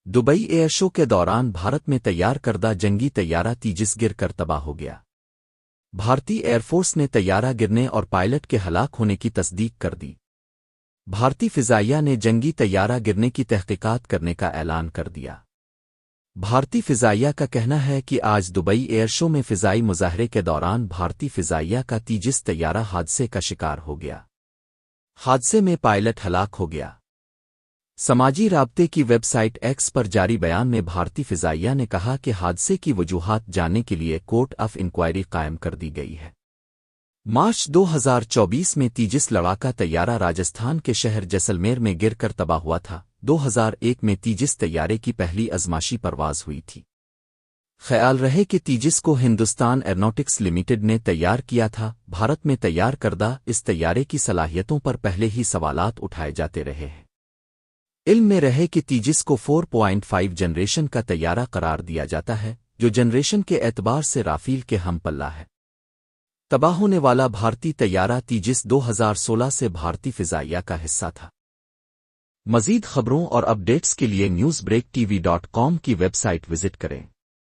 Dubai year شو کے دوران بھارت میں تیار کردہ جنگی طیارہ تیجس گر کر تباہ ہو گیا۔ بھارتی ایئر فورس نے طیارہ گرنے اور پائلٹ کے ہلاک ہونے کی تصدیق کر دی۔ بھارتی فضائیہ نے جنگی طیارہ گرنے کی تحقیقات کرنے کا اعلان کر دیا۔ بھارتی فضائیہ کا کہنا ہے کہ آج دبئی ایئر شو میں فضائی مظاہرے کے دوران بھارتی فضائیہ کا تیجس طیارہ حادثے کا شکار ہو گیا۔ حادثے میں پائلٹ ہلاک ہو گیا۔ سماجی رابطے کی ویب سائٹ ایکس پر جاری بیان میں بھارتی فضائیہ نے کہا کہ حادثے کی وجوہات جاننے کے لیے کورٹ آف انکوائری قائم کر دی گئی ہے۔ مارچ 2024 میں تیجس لڑاکا طیارہ راجستھان کے شہر جیسلمیر میں گر کر تباہ ہوا تھا۔ 2001 میں تیجس طیارے کی پہلی ازمائشی پرواز ہوئی تھی۔ خیال رہے کہ تیجس کو ہندوستان ایروناٹکس لمیٹڈ نے تیار کیا تھا۔ بھارت میں تیار کردہ اس طیارے کی صلاحیتوں پر پہلے ہی سوالات اٹھائے جاتے رہے ہیں۔ علم میں رہے کہ تیجس کو 4.5 جنریشن کا طیارہ قرار دیا جاتا ہے، جو جنریشن کے اعتبار سے رافیل کے ہم پلہ ہے۔ تباہ ہونے والا بھارتی طیارہ تیجس 2016 سے بھارتی فضائیہ کا حصہ تھا۔ مزید خبروں اور اپ ڈیٹس کے لیے newsbreaktv.com کی ویب سائٹ وزٹ کریں۔